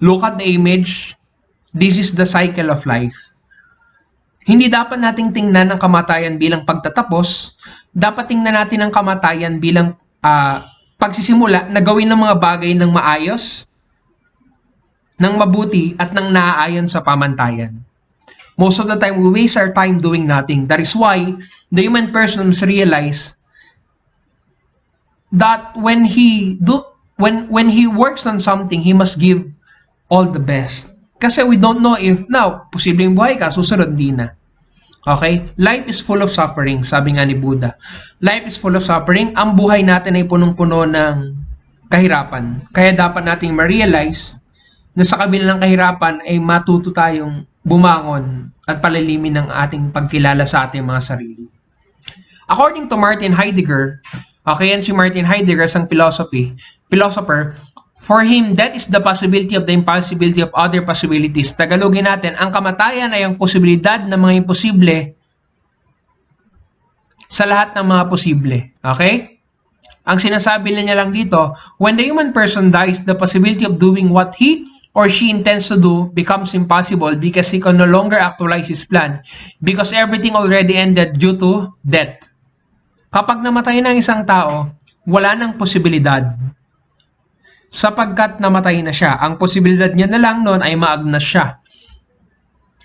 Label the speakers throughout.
Speaker 1: Look at the image. This is the cycle of life. Hindi dapat nating tingnan ang kamatayan bilang pagtatapos. Dapat tingnan natin ang kamatayan bilang pagsisimula na gawin ng mga bagay ng maayos, ng mabuti, at ng naaayon sa pamantayan. Most of the time, we waste our time doing nothing. That is why the human person must realize that when he works on something, he must give all the best. Kasi we don't know if now, posibleng buhay ka, susunod di na. Okay? Life is full of suffering, sabi nga ni Buddha. Life is full of suffering. Ang buhay natin ay punong-puno ng kahirapan. Kaya dapat nating ma-realize na sa kabila ng kahirapan ay matuto tayong bumangon at palilimin ng ating pagkilala sa ating mga sarili. According to Martin Heidegger, okay, yan si Martin Heidegger, isang philosopher, for him, that is the possibility of the impossibility of other possibilities. Tagalogin natin, ang kamatayan ay ang posibilidad ng mga imposible sa lahat ng mga posible. Okay? Ang sinasabi niya lang dito, when the human person dies, the possibility of doing what he or she intends to do becomes impossible because he can no longer actualize his plan because everything already ended due to death. Kapag namatay ng isang tao, wala nang posibilidad. Sapagkat namatay na siya. Ang posibilidad niya na lang noon ay maagnas siya.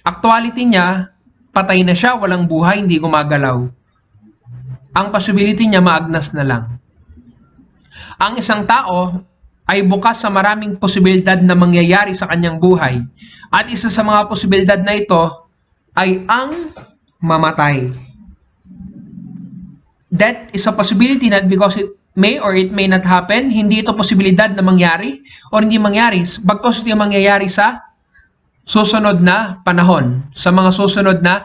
Speaker 1: Actuality niya, patay na siya, walang buhay, hindi gumagalaw. Ang possibility niya, maagnas na lang. Ang isang tao ay bukas sa maraming posibilidad na mangyayari sa kanyang buhay. At isa sa mga posibilidad na ito ay ang mamatay. That is a possibility not because it may or it may not happen. Hindi ito posibilidad na mangyari o hindi mangyari. Bagkus ito yung mangyayari sa susunod na panahon, sa mga susunod na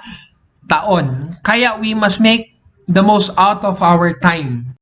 Speaker 1: taon. Kaya we must make the most out of our time.